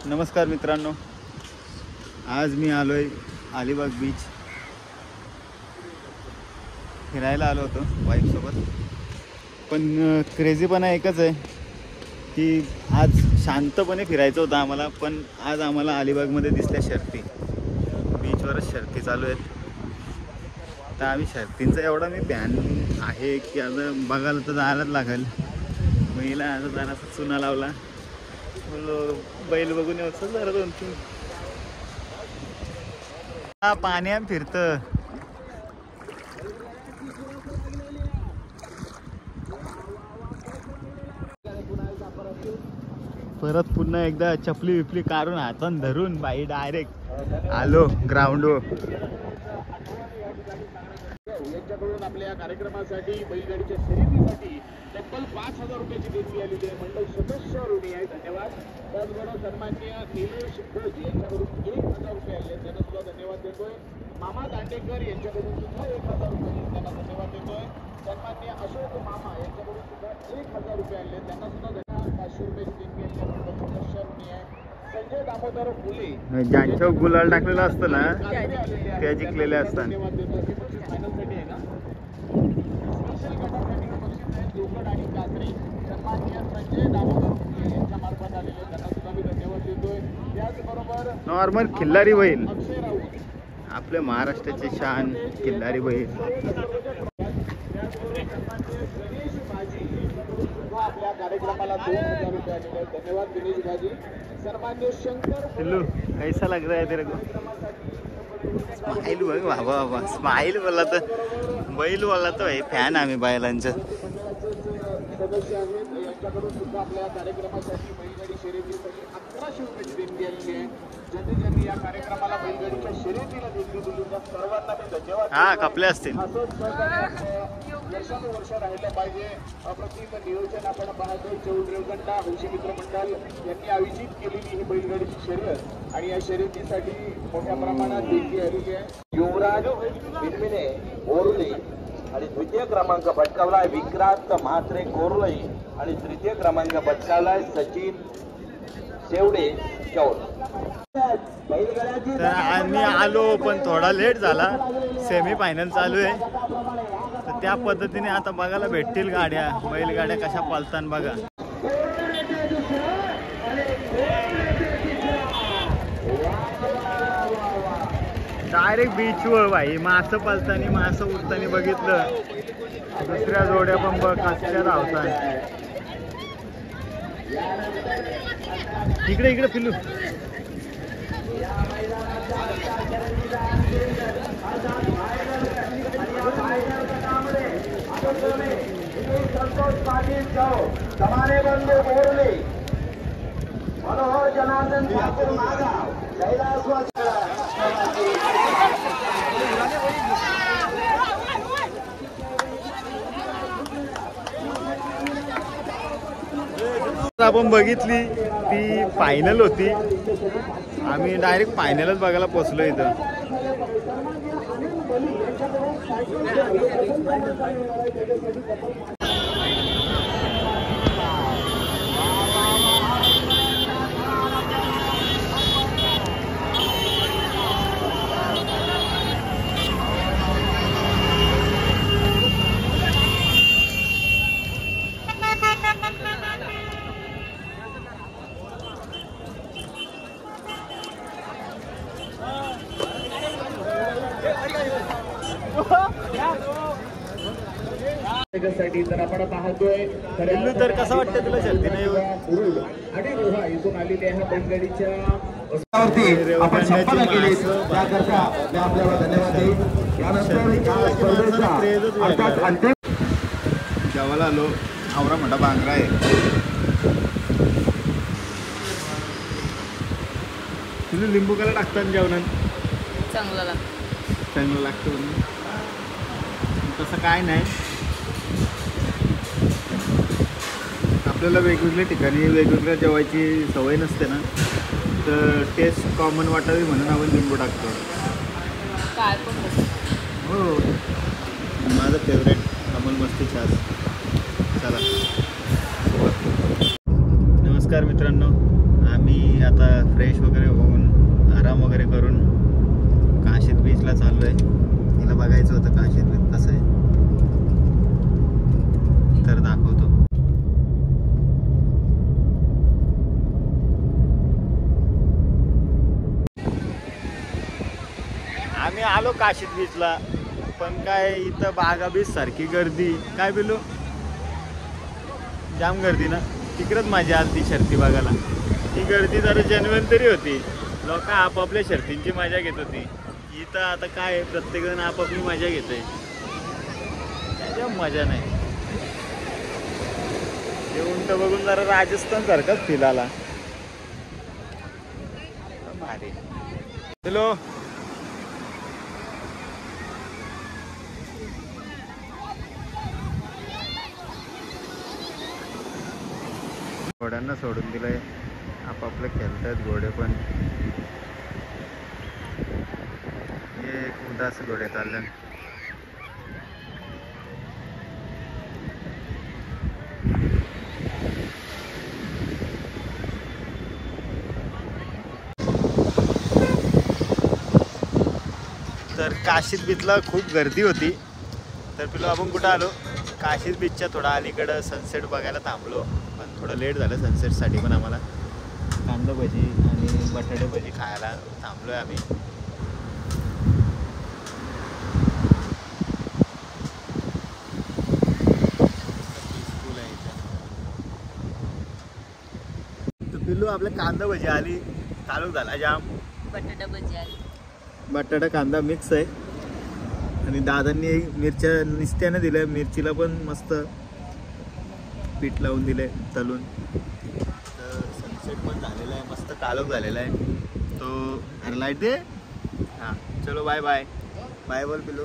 नमस्कार मित्रांनो, आज मी आलोय अलिबाग बीच फिरायला आलो होतो वाईफसोबत. पण क्रेझीपणा एकच आहे की आज शांतपणे फिरायचं होतं आम्हाला. पण आज आम्हाला अलिबागमध्ये दिसल्या शर्ती, बीचवरच शर्ती चालू आहेत. तर आम्ही शर्तींचा एवढा मी फॅन आहे की आता बघायला तर जायलाच लागेल. महिला आता जरासा चुना लावला, बैल बघून यायचं जरा 2-3. पाण्यात फिरतं. परत पुन्हा एकदा चपली विपली काढून हातान धरून बाई डायरेक्ट आलो ग्राउंडवर. यांच्याकडून आपल्या कार्यक्रमासाठी बैलगाडीच्या शर्यतीसाठी तब्बल 5,000 रुपयाची देणगी आलेली आहे. मंडळ सदस्य ऋणी आहे, धन्यवाद. त्याचबरोबर सन्माननीय निलेश भोज यांच्याकडून 1,000 रुपये आले, त्यांना सुद्धा धन्यवाद देतोय. मामा दांडेकर यांच्याकडून सुद्धा 1,000 रुपये, त्यांना धन्यवाद देतोय. सन्माननीय अशोक मामा यांच्याकडून सुद्धा 1,000 रुपये आले, त्यांना सुद्धा धन्यवाद. 500 रुपयाची देणगी आलेली मंडळ सदस्य ऋणी आहे. संजय दामोदर फुले ज्यांच्या गुलाल टाकलेला असतं ना त्या जिंकलेले असतात. धन्यवाद देतो. फायनलसाठी आहे ना स्पेशल गटासाठी बक्षीस आहे जोगड आणि कात्री. सन्माननीय संजय दामोदर फुले यांच्या मार्फत आलेले, त्यांना सुद्धा मी धन्यवाद देतोय. त्याचबरोबर नॉर्मल खिल्लारी बैल, अक्षय राऊत आपल्या महाराष्ट्राची शान खिल्लारी बैल. गणेश भाजी सुद्धा आपल्या कार्यक्रमाला 2,000 रुपये आलेले आहेत, धन्यवाद गणेश भाजी. सन्मान्य शंकर हेलो, कैसा लग रहा है तेरे को? स्माइल बघ बाबा बाबा, स्माइल बोला तर बैल बोला तर भाई फॅन आम्ही बैलांचं. सदस्य आहेत, यांच्याकडून सुद्धा आपल्या कार्यक्रमासाठी बैलगाडी शर्यतीसाठी 1,100 रुपयाची देणगी आलेली आहे. ज्यांनी या कार्यक्रमाला बैलगाडीच्या शर्यतीला देणगी दिली त्या सर्वांना मी धन्यवाद. हा, कपले असतील. असंच वर्षानुवर्ष राहिलं पाहिजे. अप्रतिम नियोजन आपण पाहतोय. चौल रेवगंडा हौशी मित्र मंडळ यांनी आयोजित केलेली ही बैलगाडीची शर्यत आणि या शर्यतीसाठी मोठ्या प्रमाणात देणगी आलेली आहे. युवराज बिनविने बोरले आणि द्वितीय क्रमांक पटकावलाय विक्रांत म्हात्रे कोरलई आणि तृतीय क्रमांक पटकावलाय सचिन शेवडे चौल. तर आम्ही आलो पण थोडा लेट झाला. सेमी फायनल चालू आहे, तर त्या पद्धतीने आता बघायला भेटतील गाड्या, बैलगाड्या कशा पालतान बघा. डायरेक्ट बीचवर भाई मासं पालतानी मासं उडतानी बघितलं. दुसऱ्या जोड्या पण बघ कशा धावतात. इकडे इकडे पिलू. संतोष पाटील जाओ समाने बंधू बोरले मनोहर जनार्दन ठाकूर नागाव कैलास आपण बघितली ती फायनल होती. आम्ही डायरेक्ट फायनलच बघायला पोचलो इथं. साठी तर आपण पाहतोय तर कसं वाटतं तुला शर्तीने येऊन? आणि रोहा इथून आलेली आहे बैलगाडीच्या आपण संपन्न केली त्याकरता मी आपल्याला धन्यवाद देईन. यानंतर जेवायला आलो. आवरा मोठा बांगरा आहे. तुला लिंबू काला टाकतात जेवणात? चांगला लागतं. चांगलं लागतं म्हणून तसं काय नाही. आपल्याला वेगवेगळ्या ठिकाणी वेगवेगळ्या जेवायची सवय नसते ना, तर टेस्ट कॉमन वाटावी म्हणून आपण लिंबू टाकतो. काय पण हो, माझं फेवरेट अमोल मस्ती छास. चला, नमस्कार मित्रांनो, आम्ही मी आता फ्रेश वगैरे होऊन आराम वगैरे करून काशीद बीचला चाललो आहे. तिला बघायचं होतं काशीद बीच कसं आहे, तर दाखवतो. आम्ही आलो काशीद बीचला, पण काय इथं बागा बीच सारखी गर्दी. काय बोलू, जाम गर्दी ना. तिकडंच मजा आली ती शर्ती बघायला. ती गर्दी जरा जेन्युइन तरी होती. लोक आपापल्या शर्तींची मजा घेत होती. इथं आता काय प्रत्येकजण आपापली मजा घेते, त्याच्या मजा नाही. येऊन तर बघून जरा राजस्थान सारखाच फील आला. भारी. हॅलो, घोड्यांना सोडून दिलंय, आपापले खेळतात घोडे. पण हे उदास घोडे चालले. तर काशीद बीचला खूप गर्दी होती. तर पिलो आपण कुठं आलो, काशीद बीचच्या थोडा अलीकडं सनसेट बघायला थांबलो. पण थोडं लेट झालं सनसेटसाठी. पण आम्हाला कांदा भजी आणि बटाटे भजी खायला थांबलो आहे आम्ही. तर पिल्लू आपल्या कांदा भजी आली, चालू झाला जाम. बटाटा भजी आली. बटाटा कांदा मिक्स आहे. आणि दादांनी मिरच्या निस्त्याने दिल्या, मिरचीला पण मस्त पीठ लावून दिले तलून. तर सनसेट पण झालेला आहे, मस्त काळोख झालेला आहे तो. अरे लाईट दे. हां चलो, बाय बाय. बाय बोल पिल्लू.